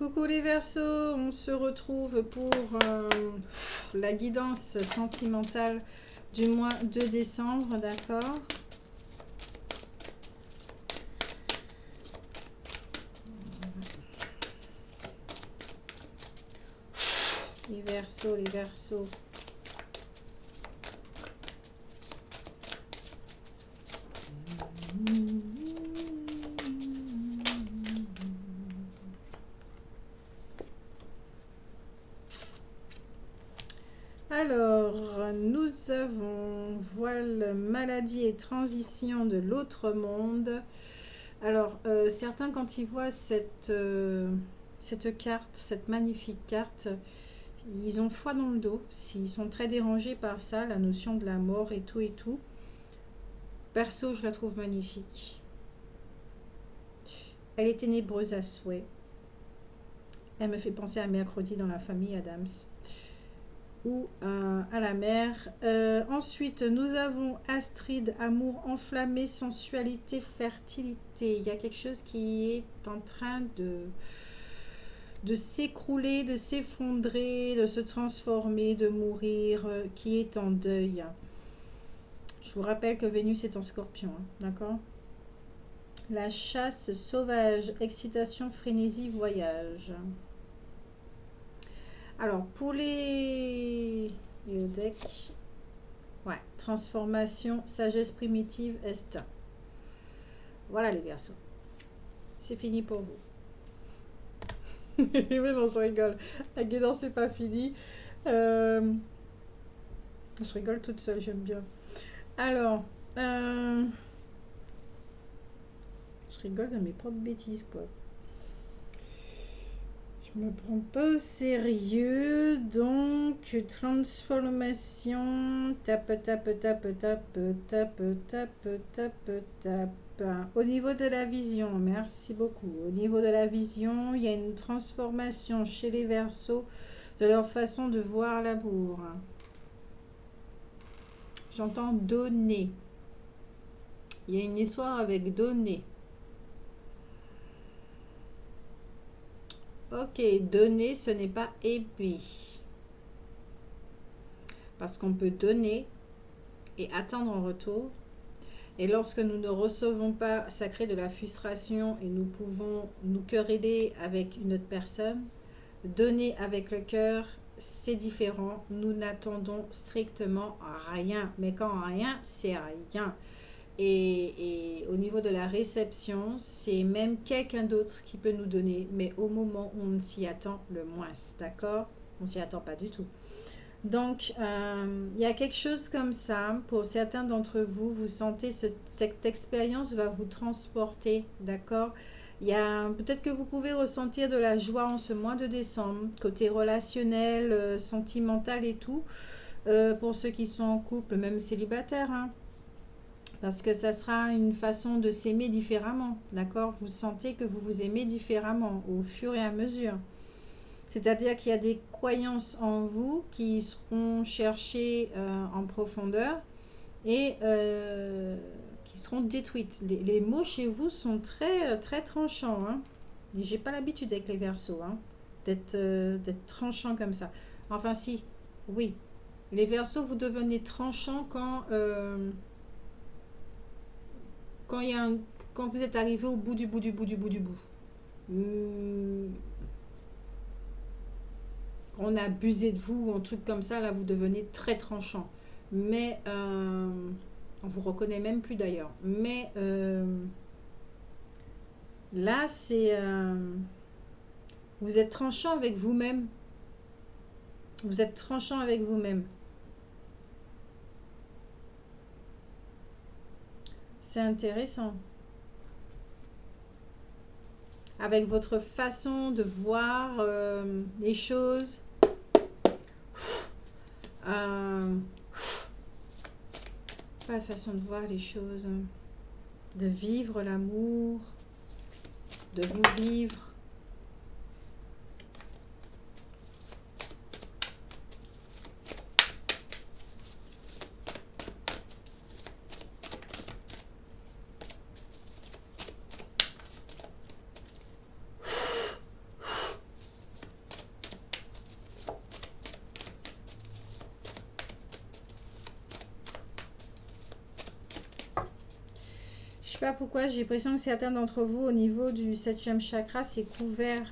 Coucou les Verseaux, on se retrouve pour la guidance sentimentale du mois de décembre, d'accord? Les Verseaux, les Verseaux. Alors, nous avons voile, maladie et transition de l'autre monde. Alors, certains, quand ils voient cette carte, cette magnifique carte, ils ont froid dans le dos. Ils sont très dérangés par ça, la notion de la mort et tout et tout. Perso, je la trouve magnifique. Elle est ténébreuse à souhait. Elle me fait penser à mercredi dans la famille Adams. Ou à la mer. Ensuite, nous avons Astrid, amour enflammé, sensualité, fertilité. Il y a quelque chose qui est en train de s'écrouler, de s'effondrer, de se transformer, de mourir, qui est en deuil. Je vous rappelle que Vénus est en Scorpion, hein, d'accord? La chasse sauvage, excitation, frénésie, voyage. Alors, pour les decks, ouais, transformation, sagesse primitive, est. Voilà les Verseaux. C'est fini pour vous. Mais non, je rigole. La guidance, c'est pas fini. Je rigole toute seule, j'aime bien. Alors, je rigole de mes propres bêtises, quoi. Je me prends pas au sérieux, donc transformation, tape, tape, tape, tape, tape, tape, tape, tape. Au niveau de la vision, merci beaucoup. Au niveau de la vision, il y a une transformation chez les Verseaux de leur façon de voir l'amour. J'entends donner. Il y a une histoire avec donner. Ok, donner, ce n'est pas aimer. Parce qu'on peut donner et attendre en retour. Et lorsque nous ne recevons pas, ça crée de la frustration et nous pouvons nous quereller avec une autre personne. Donner avec le cœur, c'est différent. Nous n'attendons strictement rien. Mais quand rien, c'est rien. Et au niveau de la réception, c'est même quelqu'un d'autre qui peut nous donner, mais au moment où on s'y attend le moins, d'accord? On s'y attend pas du tout. Donc, il y a quelque chose comme ça. Pour certains d'entre vous, vous sentez cette expérience va vous transporter, d'accord? Il y a peut-être que vous pouvez ressentir de la joie en ce mois de décembre, côté relationnel, sentimental et tout. Pour ceux qui sont en couple, même célibataires, hein. Parce que ça sera une façon de s'aimer différemment, d'accord? Vous sentez que vous vous aimez différemment au fur et à mesure. C'est-à-dire qu'il y a des croyances en vous qui seront cherchées en profondeur et qui seront détruites. Les mots chez vous sont très, très tranchants, hein? J'ai pas l'habitude avec les Verseaux, hein, d'être tranchant comme ça. Enfin si, oui. Les Verseaux, vous devenez tranchant quand, il y a quand vous êtes arrivé au bout du bout du bout du bout du bout. Quand on a abusé de vous ou un truc comme ça, là, vous devenez très tranchant. Mais on vous reconnaît même plus d'ailleurs. Mais là, c'est vous êtes tranchant avec vous-même. Vous êtes tranchant avec vous-même. C'est intéressant. Avec votre façon de voir les choses. Pas la façon de voir les choses. De vivre l'amour. De vous vivre. sais pas pourquoi, j'ai l'impression que certains d'entre vous, au niveau du 7e chakra, c'est couvert.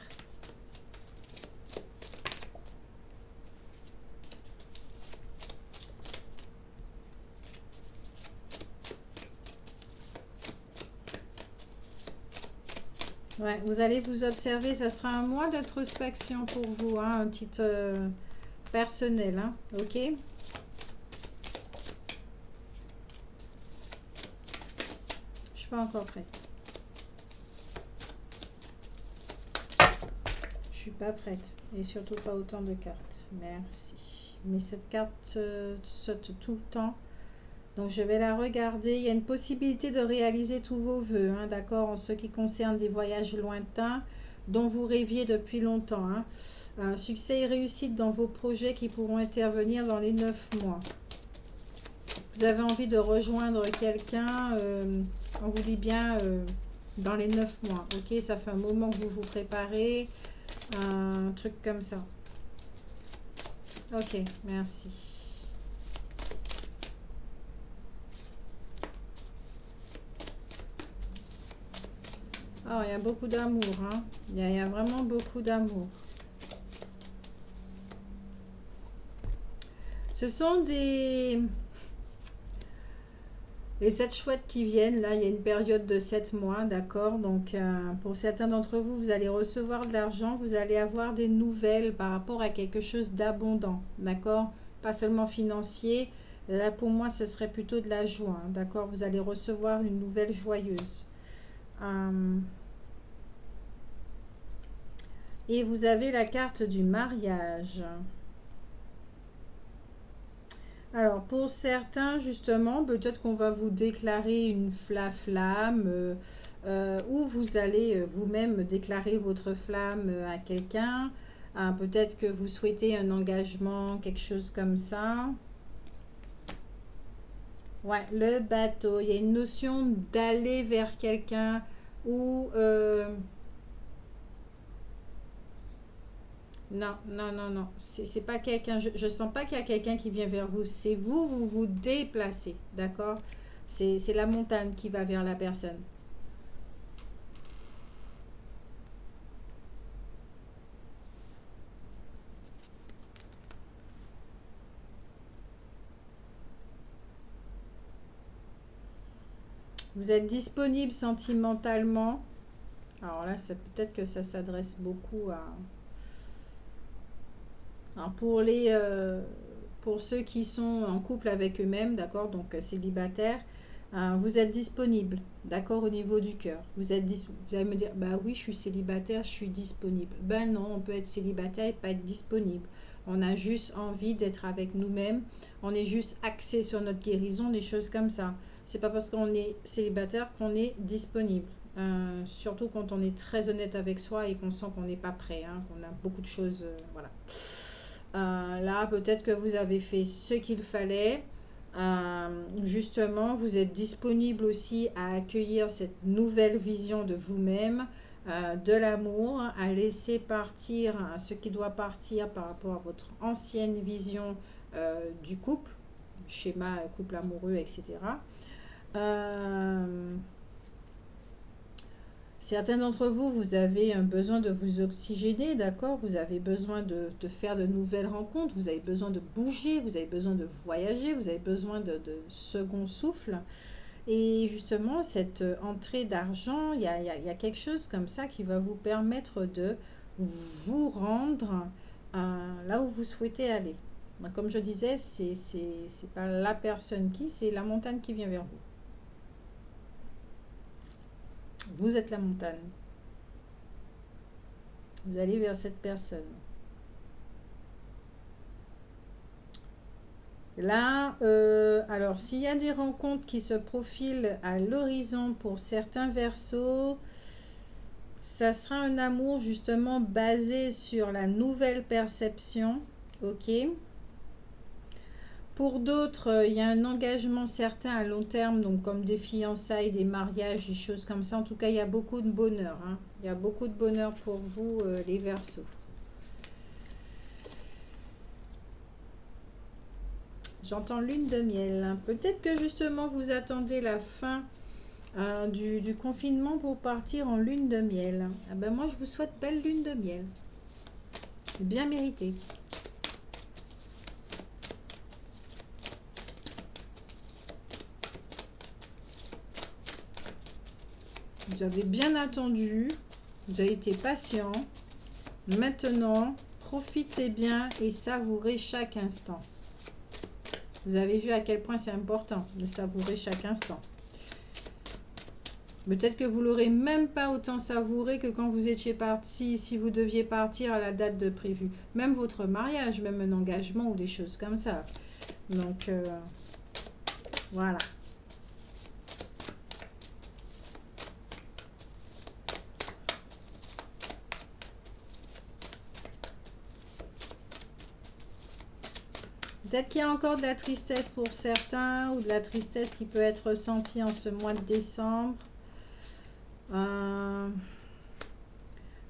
Ouais, vous allez vous observer, ça sera un mois d'introspection pour vous, hein, un titre personnel, hein, ok? Je suis pas encore prête. Je suis pas prête. Et surtout pas autant de cartes. Merci. Mais cette carte saute tout le temps. Donc je vais la regarder. Il y a une possibilité de réaliser tous vos vœux, hein, d'accord, en ce qui concerne des voyages lointains dont vous rêviez depuis longtemps. Hein. Un succès et réussite dans vos projets qui pourront intervenir dans les 9 mois. Vous avez envie de rejoindre quelqu'un, on vous dit bien dans les 9 mois. Ok, ça fait un moment que vous vous préparez, un truc comme ça. Ok, merci. Oh, il y a beaucoup d'amour, hein. Il y a vraiment beaucoup d'amour. Ce sont des... Les 7 chouettes qui viennent, là, il y a une période de 7 mois, d'accord? Donc, pour certains d'entre vous, vous allez recevoir de l'argent, vous allez avoir des nouvelles par rapport à quelque chose d'abondant, d'accord? Pas seulement financier. Là, pour moi, ce serait plutôt de la joie, hein, d'accord? Vous allez recevoir une nouvelle joyeuse. Et vous avez la carte du mariage. Alors, pour certains, justement, peut-être qu'on va vous déclarer une flamme ou vous allez vous-même déclarer votre flamme à quelqu'un. Peut-être que vous souhaitez un engagement, quelque chose comme ça. Ouais, le bateau. Il y a une notion d'aller vers quelqu'un ou... non, non, non, non. C'est pas quelqu'un. Je sens pas qu'il y a quelqu'un qui vient vers vous. C'est vous, vous vous déplacez. D'accord? C'est la montagne qui va vers la personne. Vous êtes disponible sentimentalement. Alors là, peut-être que ça s'adresse beaucoup à. Alors pour ceux qui sont en couple avec eux-mêmes, d'accord, donc célibataires, vous êtes disponible, d'accord, au niveau du cœur. Vous allez me dire, bah oui, je suis célibataire, je suis disponible. Ben non, on peut être célibataire et pas être disponible. On a juste envie d'être avec nous-mêmes. On est juste axé sur notre guérison, des choses comme ça. C'est pas parce qu'on est célibataire qu'on est disponible. Surtout quand on est très honnête avec soi et qu'on sent qu'on n'est pas prêt, hein, qu'on a beaucoup de choses, voilà. Là, peut-être que vous avez fait ce qu'il fallait. Justement, vous êtes disponible aussi à accueillir cette nouvelle vision de vous-même, de l'amour, à laisser partir ce qui doit partir par rapport à votre ancienne vision du couple, schéma couple amoureux, etc. Certains d'entre vous, vous avez un besoin de vous oxygéner, d'accord? Vous avez besoin de faire de nouvelles rencontres, vous avez besoin de bouger, vous avez besoin de voyager, vous avez besoin de second souffle. Et justement, cette entrée d'argent, il y a quelque chose comme ça qui va vous permettre de vous rendre là où vous souhaitez aller. Donc, comme je disais, c'est pas la personne qui, c'est la montagne qui vient vers vous. Vous êtes la montagne. Vous allez vers cette personne. Là, alors s'il y a des rencontres qui se profilent à l'horizon pour certains versos, ça sera un amour justement basé sur la nouvelle perception. Ok. Pour d'autres, il y a un engagement certain à long terme, donc comme des fiançailles, des mariages, des choses comme ça. En tout cas, il y a beaucoup de bonheur. Hein. Il y a beaucoup de bonheur pour vous, les Verseaux. J'entends lune de miel. Peut-être que justement vous attendez la fin Du confinement pour partir en lune de miel. Ah ben moi, je vous souhaite belle lune de miel. Bien méritée. Vous avez bien attendu. Vous avez été patient. Maintenant, profitez bien et savourez chaque instant. Vous avez vu à quel point c'est important de savourer chaque instant. Peut-être que vous l'aurez même pas autant savouré que quand vous étiez parti, si vous deviez partir à la date de prévue. Même votre mariage, même un engagement ou des choses comme ça. Donc, voilà. Peut-être qu'il y a encore de la tristesse pour certains ou de la tristesse qui peut être ressentie en ce mois de décembre.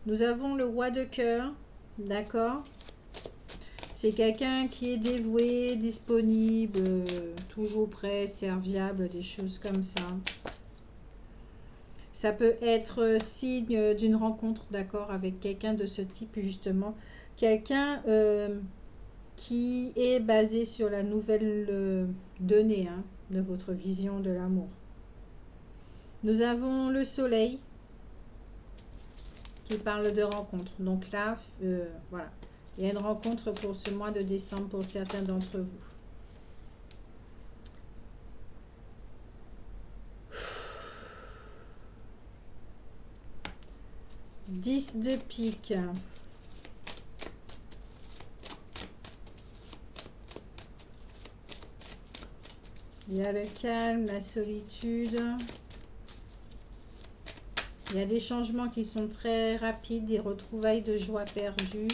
Nous avons le roi de cœur, d'accord? C'est quelqu'un qui est dévoué, disponible, toujours prêt, serviable, des choses comme ça. Ça peut être signe d'une rencontre, d'accord, avec quelqu'un de ce type, justement. Quelqu'un qui est basé sur la nouvelle donnée de votre vision de l'amour. Nous avons le soleil qui parle de rencontre. Donc là, voilà. Il y a une rencontre pour ce mois de décembre pour certains d'entre vous. « 10 de pique. Il y a le calme, la solitude. Il y a des changements qui sont très rapides, des retrouvailles de joie perdues.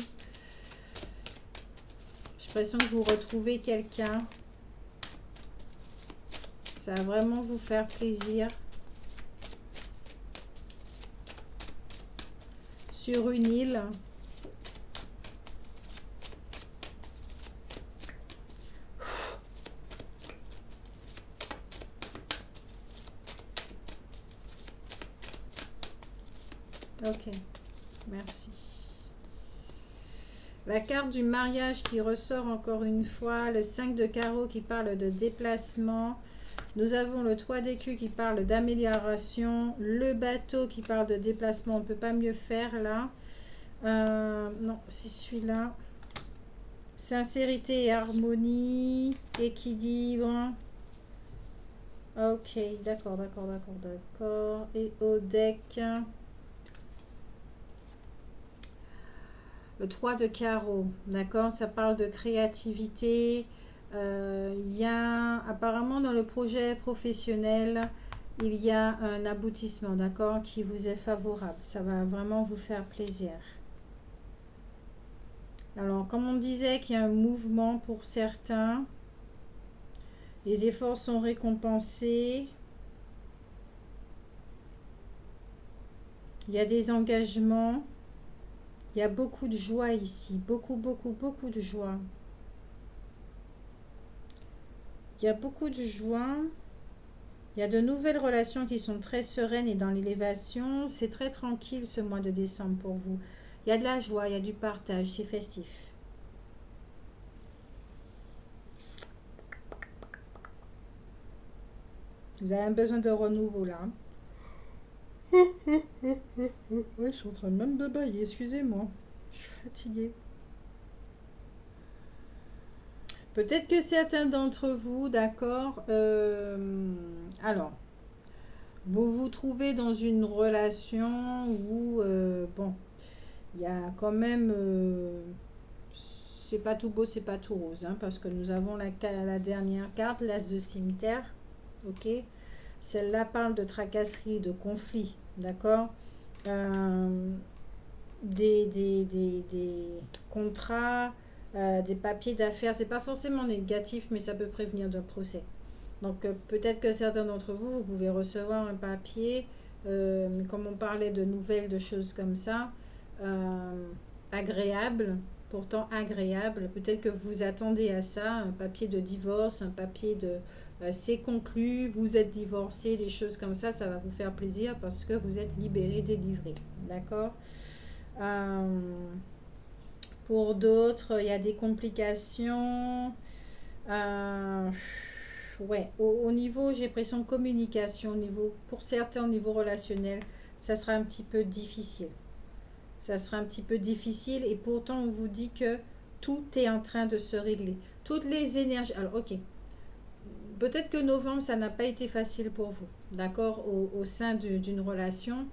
J'ai l'impression que vous retrouvez quelqu'un. Ça va vraiment vous faire plaisir. Sur une île. Ok, merci. La carte du mariage qui ressort encore une fois, le 5 de carreau qui parle de déplacement. Nous avons le 3 d'écus qui parle d'amélioration, le bateau qui parle de déplacement, on ne peut pas mieux faire là. Non, c'est celui-là. Sincérité et harmonie, équilibre. Ok, d'accord. Et au deck... Le 3 de carreau, d'accord? Ça parle de créativité. Il y a apparemment dans le projet professionnel, il y a un aboutissement, d'accord, qui vous est favorable. Ça va vraiment vous faire plaisir. Alors, comme on disait qu'il y a un mouvement pour certains, les efforts sont récompensés. Il y a des engagements. Il y a beaucoup de joie ici, beaucoup de joie. Il y a beaucoup de joie. Il y a de nouvelles relations qui sont très sereines et dans l'élévation. C'est très tranquille ce mois de décembre pour vous. Il y a de la joie, il y a du partage, c'est festif. Vous avez un besoin de renouveau là. Oui, je suis en train même de bailler, excusez-moi. Je suis fatiguée. Peut-être que certains d'entre vous, d'accord, alors, vous vous trouvez dans une relation où, bon, il y a quand même, c'est pas tout beau, c'est pas tout rose, parce que nous avons la dernière carte, l'as de cimetière, ok. Celle-là parle de tracasserie, de conflit, d'accord. Des contrats, des papiers d'affaires, c'est pas forcément négatif, mais ça peut prévenir d'un procès. Donc peut-être que certains d'entre vous, vous pouvez recevoir un papier, mais comme on parlait de nouvelles, de choses comme ça, agréable, pourtant agréable, peut-être que vous attendez à ça, un papier de divorce, un papier c'est conclu, vous êtes divorcé, des choses comme ça va vous faire plaisir parce que vous êtes libéré, délivré. D'accord. Pour d'autres, il y a des complications. Euh, ouais, au niveau, j'ai l'impression de communication, pour certains, au niveau relationnel, ça sera un petit peu difficile. Ça sera un petit peu difficile et pourtant, on vous dit que tout est en train de se régler. Toutes les énergies. Alors, ok. Peut-être que novembre, ça n'a pas été facile pour vous, d'accord, au sein d'une relation.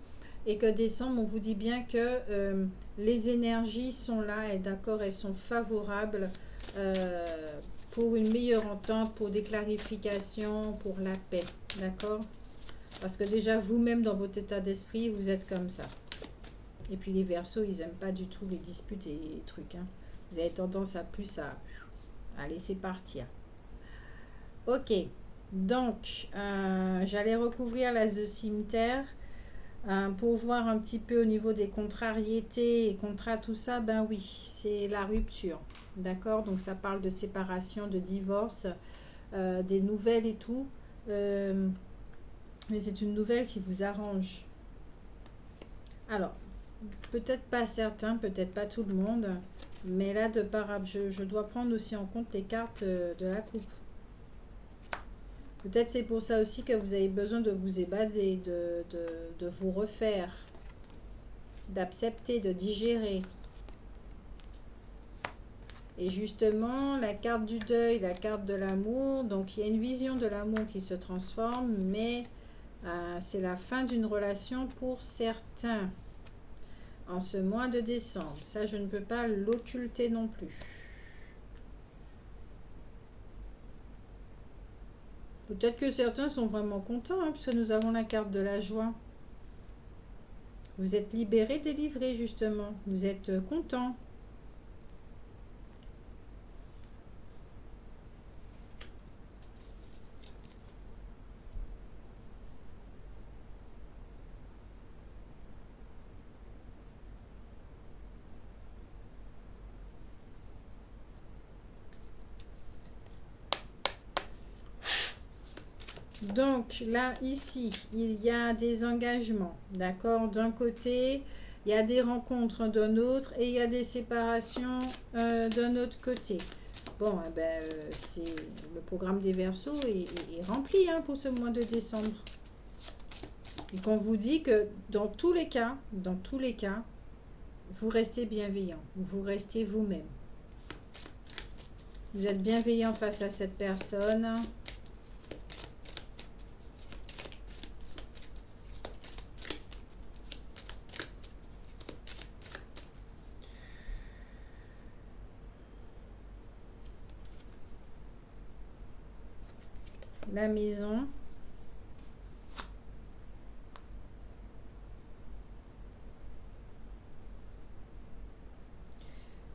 Et que décembre, on vous dit bien que les énergies sont là, et d'accord, elles sont favorables euh, pour une meilleure entente, pour des clarifications, pour la paix, d'accord. Parce que déjà, vous-même, dans votre état d'esprit, vous êtes comme ça. Et puis les Verseaux, ils n'aiment pas du tout les disputes et les trucs. Hein. Vous avez tendance à laisser partir. Ok, donc j'allais recouvrir l'as de cimetière pour voir un petit peu au niveau des contrariétés et contrats, tout ça. Ben oui, c'est la rupture, d'accord. Donc ça parle de séparation, de divorce, des nouvelles et tout. Mais c'est une nouvelle qui vous arrange. Alors, peut-être pas certains, peut-être pas tout le monde, mais là, je dois prendre aussi en compte les cartes de la coupe. Peut-être c'est pour ça aussi que vous avez besoin de vous évader, de vous refaire, d'accepter, de digérer. Et justement, la carte du deuil, la carte de l'amour, donc il y a une vision de l'amour qui se transforme, mais c'est la fin d'une relation pour certains en ce mois de décembre. Ça, je ne peux pas l'occulter non plus. Peut-être que certains sont vraiment contents, hein, parce que nous avons la carte de la joie. Vous êtes libéré, délivré, justement. Vous êtes content. Donc là, ici, il y a des engagements, d'accord. D'un côté, il y a des rencontres d'un autre et il y a des séparations d'un autre côté. Bon, c'est le programme des Verseaux est rempli hein, pour ce mois de décembre. Et qu'on vous dit que dans tous les cas, vous restez bienveillant, vous restez vous-même. Vous êtes bienveillant face à cette personne. La maison.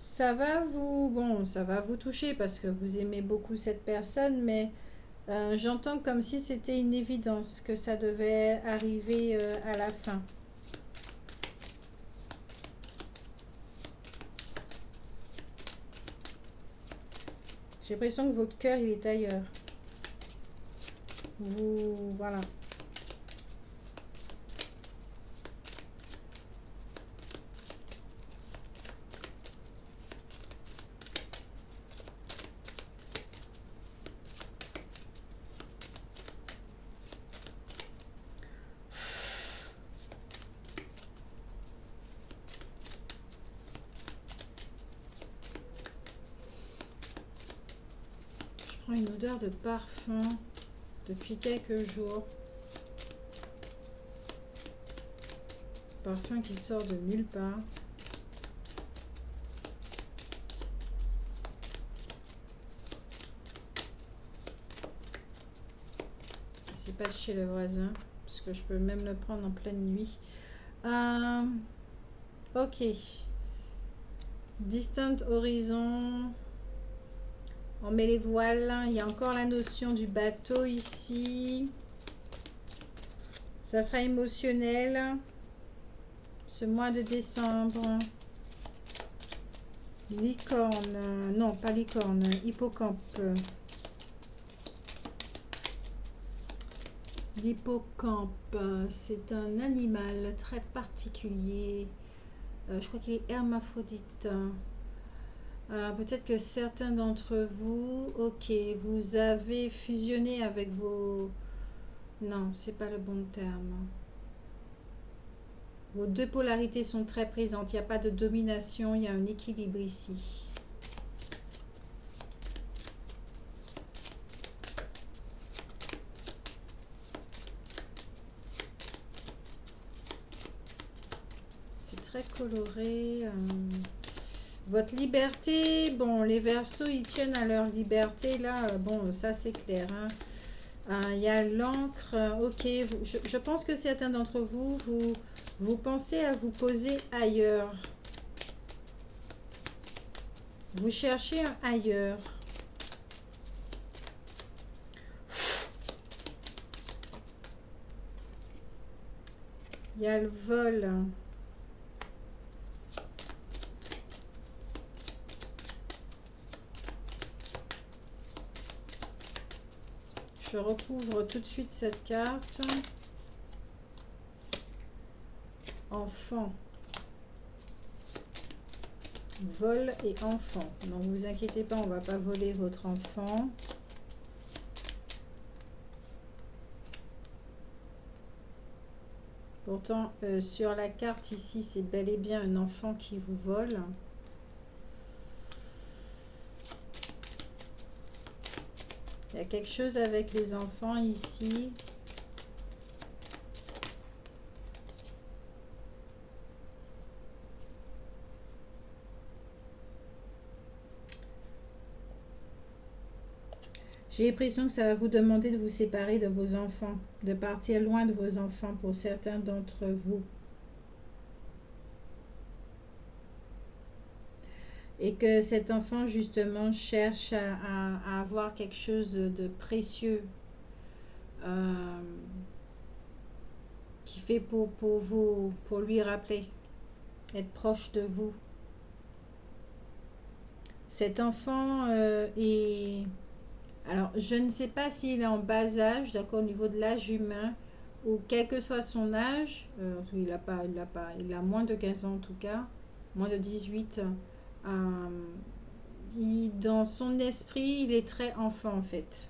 Ça va vous toucher parce que vous aimez beaucoup cette personne, mais j'entends comme si c'était une évidence que ça devait arriver à la fin. J'ai l'impression que votre cœur, il est ailleurs. Voilà. Je prends une odeur de parfum depuis quelques jours. Parfum qui sort de nulle part. C'est pas de chez le voisin, parce que je peux même le prendre en pleine nuit. Ok. Distant horizon. On met les voiles. Il y a encore la notion du bateau ici. Ça sera émotionnel. Ce mois de décembre. Licorne. Non, pas licorne. Hippocampe. L'hippocampe, c'est un animal très particulier. Je crois qu'il est hermaphrodite. Peut-être que certains d'entre vous, ok, vous avez fusionné avec vos... Non, c'est pas le bon terme. Vos deux polarités sont très présentes. Il n'y a pas de domination, il y a un équilibre ici. C'est très coloré. Votre liberté, bon, les Verseaux, ils tiennent à leur liberté. Là, bon, ça c'est clair. Il y a l'encre. Ok, je pense que certains d'entre vous, vous pensez à vous poser ailleurs. Vous cherchez un ailleurs. Il y a le vol. Je recouvre tout de suite cette carte. Enfant. Vol et enfant. Donc ne vous inquiétez pas, on ne va pas voler votre enfant. Pourtant, sur la carte ici, c'est bel et bien un enfant qui vous vole. Il y a quelque chose avec les enfants ici. J'ai l'impression que ça va vous demander de vous séparer de vos enfants, de partir loin de vos enfants pour certains d'entre vous. Et que cet enfant, justement, cherche à avoir quelque chose de précieux qui fait pour vous, pour lui rappeler, être proche de vous. Cet enfant est... Alors, je ne sais pas s'il est en bas âge, d'accord, au niveau de l'âge humain, ou quel que soit son âge, il a moins de 15 ans en tout cas, moins de 18. Dans son esprit, il est très enfant en fait.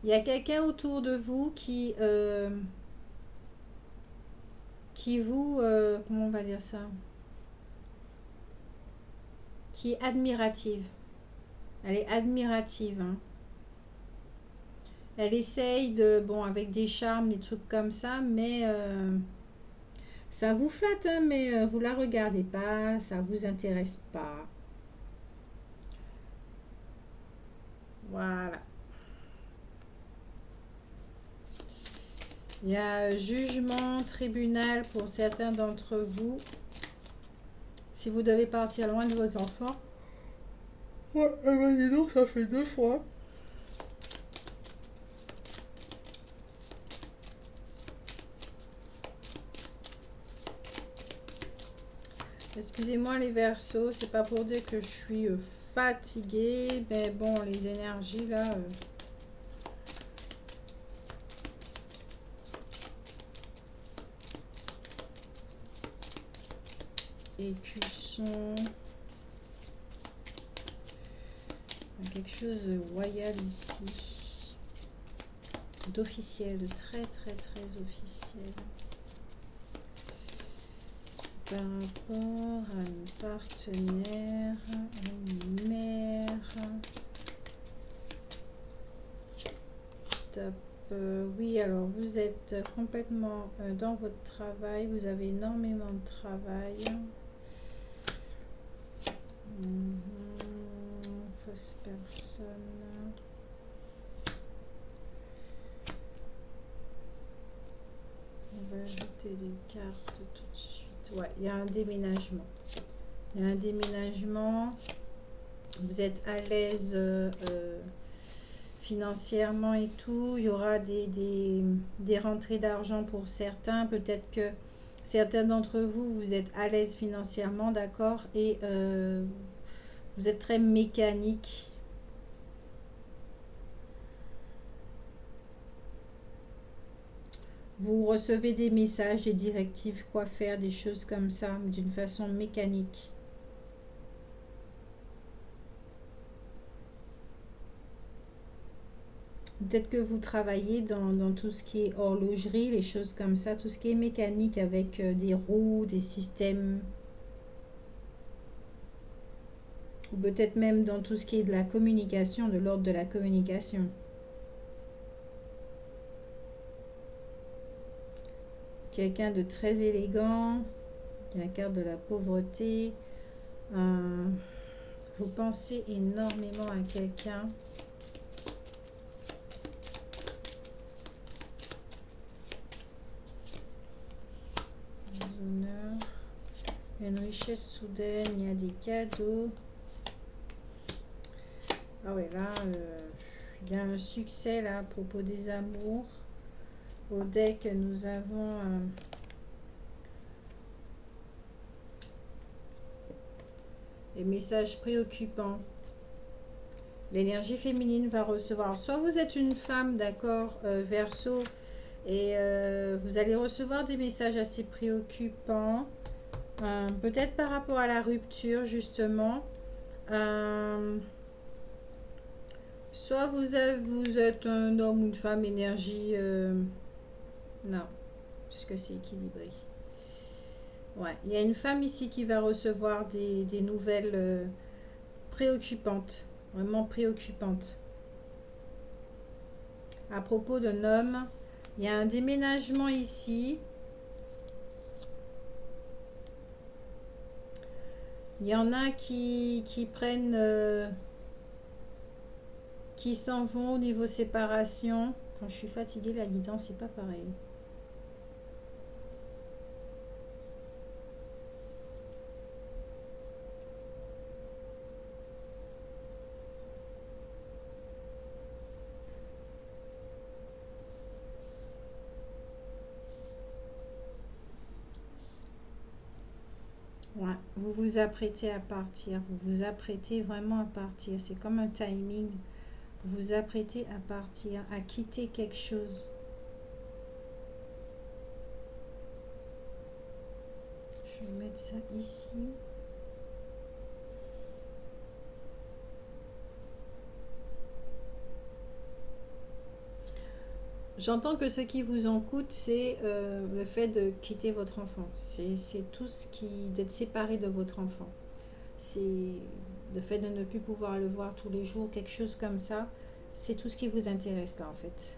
Il y a quelqu'un autour de vous qui vous, comment on va dire ça, qui est admirative. Elle est admirative. Elle essaye de, bon, avec des charmes, des trucs comme ça, mais ça vous flatte, mais vous la regardez pas, ça vous intéresse pas. Voilà. Il y a jugement, tribunal pour certains d'entre vous. Si vous devez partir loin de vos enfants. Ouais, dis donc, ça fait 2 fois. Excusez-moi les Verseaux, c'est pas pour dire que je suis fatiguée, mais bon, les énergies là... Écusson. Quelque chose de royal ici. D'officiel, de très très très officiel. Par rapport à une partenaire, à une mère. Top. Oui, alors vous êtes complètement dans votre travail, vous avez énormément de travail. Fausse personne. On va ajouter des cartes tout de suite. Ouais, il y a un déménagement. Il y a un déménagement. Vous êtes à l'aise financièrement et tout. Il y aura des rentrées d'argent pour certains. Peut-être que certains d'entre vous, vous êtes à l'aise financièrement, d'accord, et Vous êtes très mécanique. Vous recevez des messages, des directives, quoi faire, des choses comme ça, mais d'une façon mécanique. Peut-être que vous travaillez dans tout ce qui est horlogerie, les choses comme ça, tout ce qui est mécanique avec des roues, des systèmes, ou peut-être même dans tout ce qui est de la communication, de l'ordre de la communication. Quelqu'un de très élégant, qui a la carte de la pauvreté. Vous pensez énormément à quelqu'un. Honneur. Une richesse soudaine, il y a des cadeaux. Ah ouais, là, il y a un succès là à propos des amours. Au deck, nous avons les messages préoccupants. L'énergie féminine va recevoir. Soit vous êtes une femme, d'accord, Verseau, et vous allez recevoir des messages assez préoccupants. Peut-être par rapport à la rupture, justement. Soit vous êtes un homme ou une femme, énergie... non, puisque c'est équilibré. Ouais, il y a une femme ici qui va recevoir des nouvelles préoccupantes, vraiment préoccupantes. À propos d'un homme, il y a un déménagement ici. Il y en a qui prennent, qui s'en vont au niveau séparation. Quand je suis fatiguée, la guidance, c'est pas pareil. Ouais, vous vous apprêtez à partir. Vous vous apprêtez vraiment à partir. C'est comme un timing. Vous vous apprêtez à partir, à quitter quelque chose. Je vais mettre ça ici. J'entends que ce qui vous en coûte, c'est le fait de quitter votre enfant. C'est tout ce qui... d'être séparé de votre enfant. C'est le fait de ne plus pouvoir le voir tous les jours, quelque chose comme ça. C'est tout ce qui vous intéresse là, en fait.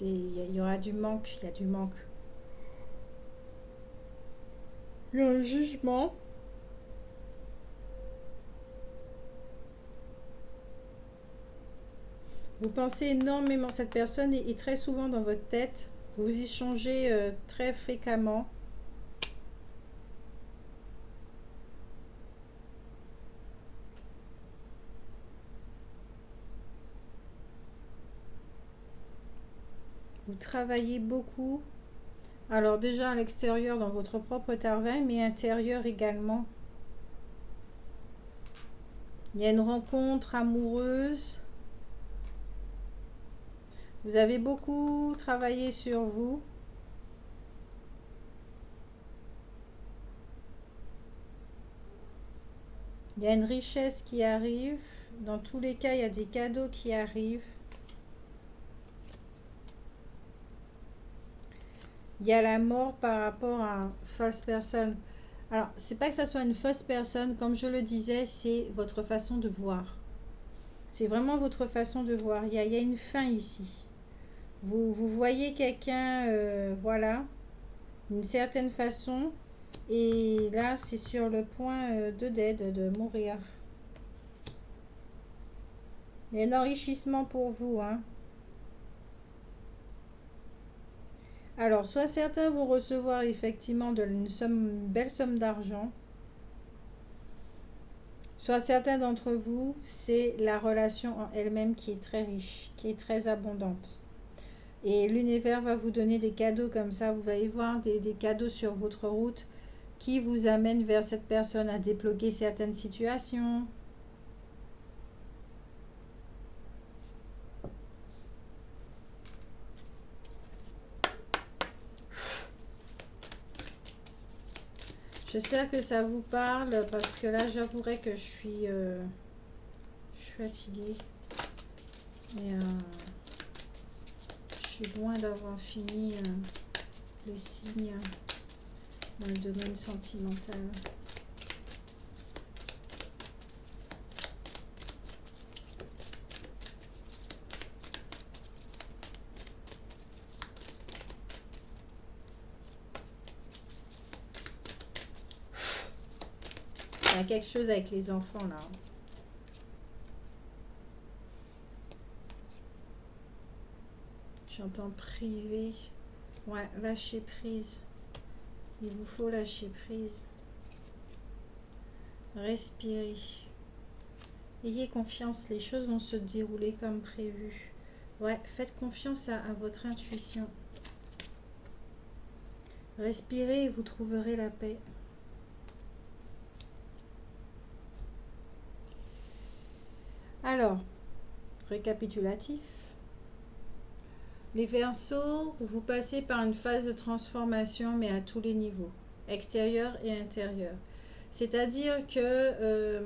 Il y aura du manque, il y a du manque. Il y a un jugement. Vous pensez énormément, cette personne est très souvent dans votre tête. Vous y changez très fréquemment. Vous travaillez beaucoup. Alors déjà à l'extérieur dans votre propre travail, mais intérieur également. Il y a une rencontre amoureuse. Vous avez beaucoup travaillé sur vous. Il y a une richesse qui arrive. Dans tous les cas, il y a des cadeaux qui arrivent. Il y a la mort par rapport à une fausse personne. Alors, c'est pas que ça soit une fausse personne, comme je le disais, c'est votre façon de voir. C'est vraiment votre façon de voir. Il y a une fin ici. Vous voyez quelqu'un, voilà, d'une certaine façon. Et là, c'est sur le point de dead, de mourir. Il y a un enrichissement pour vous, hein. Alors, soit certains vont recevoir effectivement une belle somme d'argent, soit certains d'entre vous, c'est la relation en elle-même qui est très riche, qui est très abondante. Et l'univers va vous donner des cadeaux comme ça. Vous allez voir des cadeaux sur votre route. qui vous amène vers cette personne à débloquer certaines situations. J'espère que ça vous parle parce que là, j'avouerai que je suis fatiguée. Et je suis loin d'avoir fini le signe dans le domaine sentimental. Il y a quelque chose avec les enfants là. J'entends privé. Ouais, lâcher prise. Il vous faut lâcher prise. Respirez. Ayez confiance, les choses vont se dérouler comme prévu. Ouais, faites confiance à votre intuition. Respirez et vous trouverez la paix. Alors, récapitulatif. Les Verseaux, vous passez par une phase de transformation, mais à tous les niveaux, extérieur et intérieur. C'est-à-dire que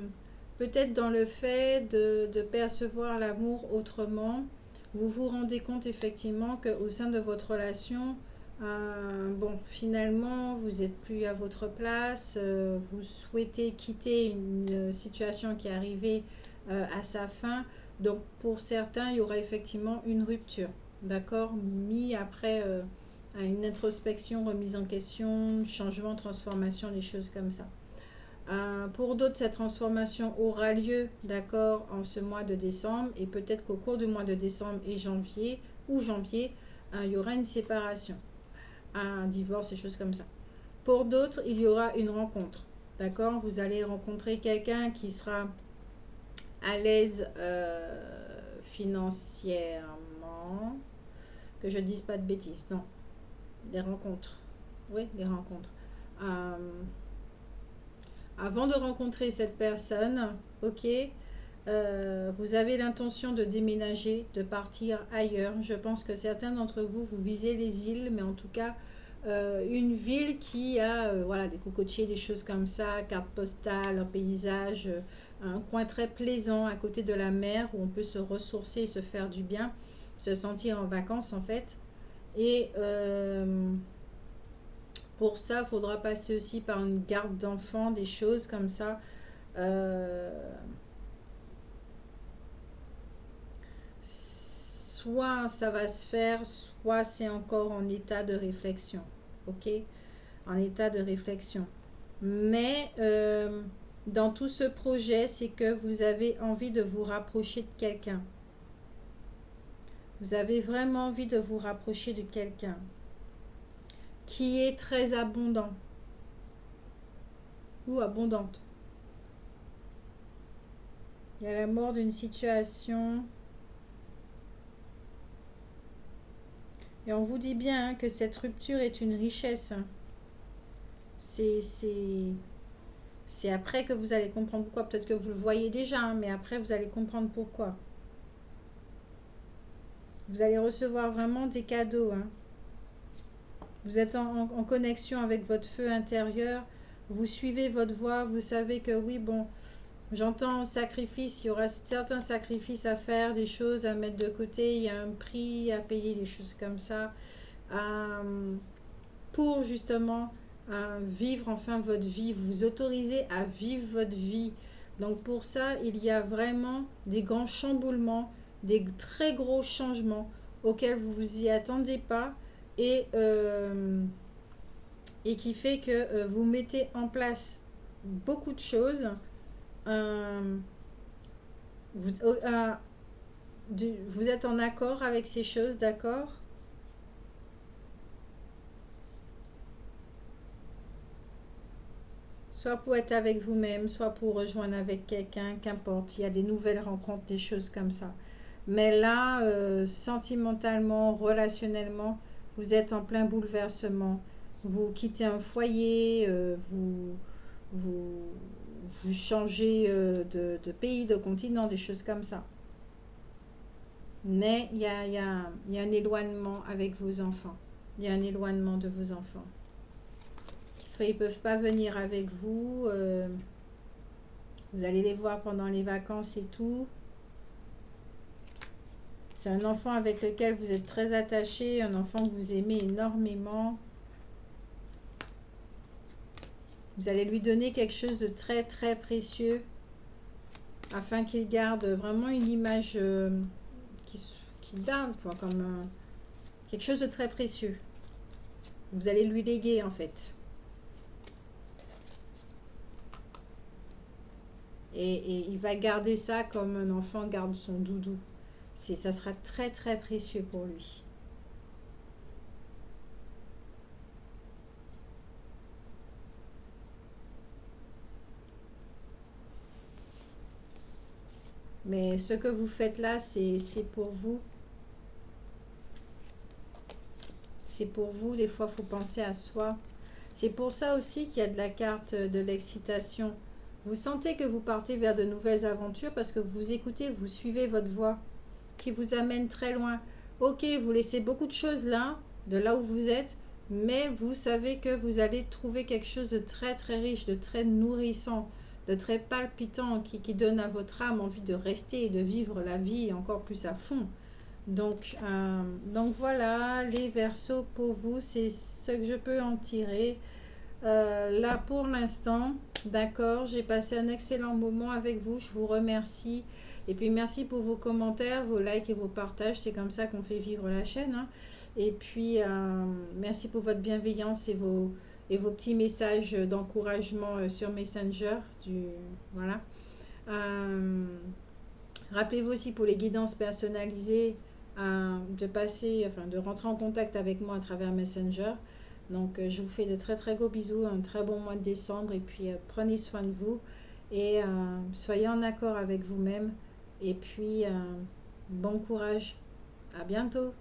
peut-être dans le fait de percevoir l'amour autrement, vous vous rendez compte effectivement qu'au sein de votre relation, bon, finalement, vous n'êtes plus à votre place, vous souhaitez quitter une situation qui est arrivée à sa fin. Donc, pour certains, il y aura effectivement une rupture. D'accord, mis après à une introspection, remise en question, changement, transformation, des choses comme ça. Pour d'autres, cette transformation aura lieu, d'accord, en ce mois de décembre, et peut-être qu'au cours du mois de décembre et janvier, il y aura une séparation, un divorce, des choses comme ça. Pour d'autres, il y aura une rencontre, d'accord, vous allez rencontrer quelqu'un qui sera à l'aise financièrement, que je ne dise pas de bêtises, non, des rencontres, oui, des rencontres. Avant de rencontrer cette personne, ok, vous avez l'intention de déménager, de partir ailleurs. Je pense que certains d'entre vous, vous visez les îles, mais en tout cas, une ville qui a voilà, des cocotiers, des choses comme ça, carte postale, un paysage, un coin très plaisant à côté de la mer où on peut se ressourcer et se faire du bien, se sentir en vacances en fait. Et pour ça, il faudra passer aussi par une garde d'enfants, des choses comme ça. Soit ça va se faire, soit c'est encore en état de réflexion. Ok, en état de réflexion. Mais dans tout ce projet, c'est que vous avez envie de vous rapprocher de quelqu'un. Vous avez vraiment envie de vous rapprocher de quelqu'un qui est très abondant ou abondante. Il y a la mort d'une situation. Et on vous dit bien hein, que cette rupture est une richesse. C'est après que vous allez comprendre pourquoi. Peut-être que vous le voyez déjà, hein, mais après vous allez comprendre pourquoi. Vous allez recevoir vraiment des cadeaux. Hein. Vous êtes en connexion avec votre feu intérieur. Vous suivez votre voie. Vous savez que oui, bon, j'entends sacrifice. Il y aura certains sacrifices à faire, des choses à mettre de côté. Il y a un prix à payer, des choses comme ça. Pour justement vivre enfin votre vie, vous autorisez à vivre votre vie. Donc pour ça, il y a vraiment des grands chamboulements, des très gros changements auxquels vous vous y attendez pas et qui fait que vous mettez en place beaucoup de choses. Vous êtes en accord avec ces choses, d'accord? Soit pour être avec vous-même, soit pour rejoindre avec quelqu'un, qu'importe. Il y a des nouvelles rencontres, des choses comme ça. Mais là, sentimentalement, relationnellement, vous êtes en plein bouleversement. vous quittez un foyer, vous, vous changez de pays, de continent, des choses comme ça. Mais il y a un éloignement avec vos enfants. Il y a un éloignement de vos enfants. Après, ils ne peuvent pas venir avec vous. Vous allez les voir pendant les vacances et tout. C'est un enfant avec lequel vous êtes très attaché, un enfant que vous aimez énormément. Vous allez lui donner quelque chose de très très précieux afin qu'il garde vraiment une image qui garde quoi, comme quelque chose de très précieux. Vous allez lui léguer en fait. Et il va garder ça comme un enfant garde son doudou. Ça sera très très précieux pour lui. Mais ce que vous faites là, c'est pour vous. C'est pour vous. Des fois, il faut penser à soi. C'est pour ça aussi qu'il y a de la carte de l'excitation. Vous sentez que vous partez vers de nouvelles aventures parce que vous écoutez, vous suivez votre voix qui vous amène très loin. Ok, vous laissez beaucoup de choses là, de là où vous êtes, mais vous savez que vous allez trouver quelque chose de très très riche, de très nourrissant, de très palpitant qui donne à votre âme envie de rester et de vivre la vie encore plus à fond. Donc voilà, les Verseaux pour vous, c'est ce que je peux en tirer. Là pour l'instant, d'accord, j'ai passé un excellent moment avec vous, je vous remercie. Et puis merci pour vos commentaires, vos likes et vos partages, c'est comme ça qu'on fait vivre la chaîne. Hein. Et puis merci pour votre bienveillance et vos petits messages d'encouragement sur Messenger. Voilà. Rappelez-vous aussi pour les guidances personnalisées de rentrer en contact avec moi à travers Messenger. Donc, je vous fais de très très gros bisous, un très bon mois de décembre et puis prenez soin de vous et soyez en accord avec vous-même et puis bon courage. À bientôt.